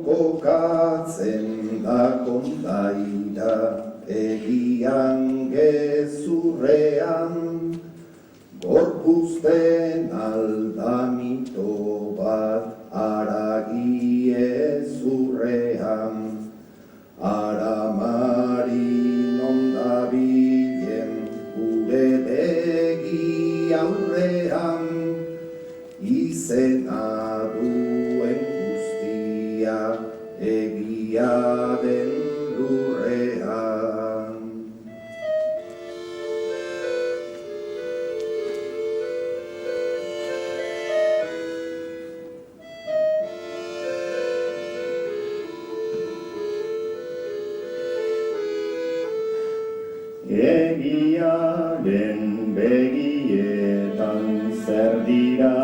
kokatzen da kondaira, egian gezurrean, gorpuzten aldamito bat aragi ezurrean, aramari nondabilen gure begi aurrean, izena duen guztia egia den lurrean. Egiaren begietan zer dira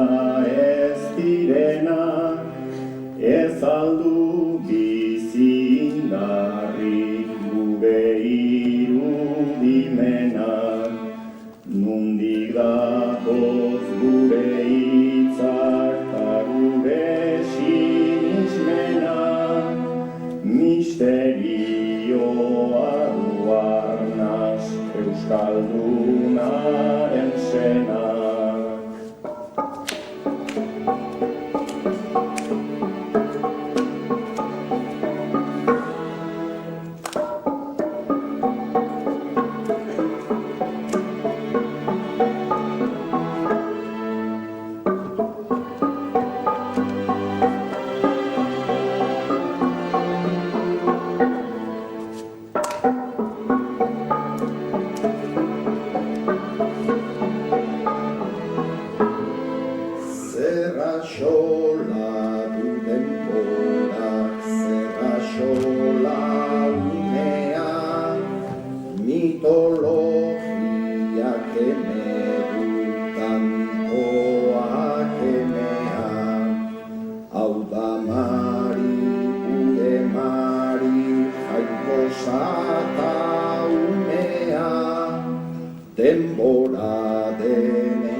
ez direnak, ez aldu bizi indarrik gure irudimenak, nondik datoz gure hitzak ta gure sinismenak, misterioa du arnas euskaldunaren senak. Zerraxola du denborak, zerraxola unea, mitologiak emeduta mitoak emea, hau da mari, gure mari, jaiko sata unea, denbora denen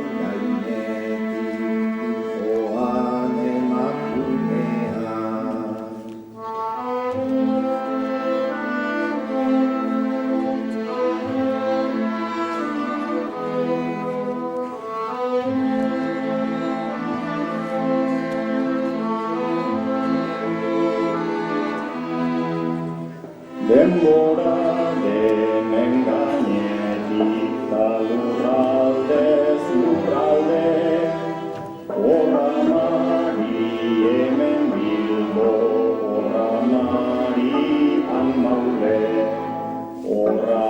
denbora denen gainetik ta lurraldez lurralde, horra mari hemen Bilbo, horra mari han Maule, horra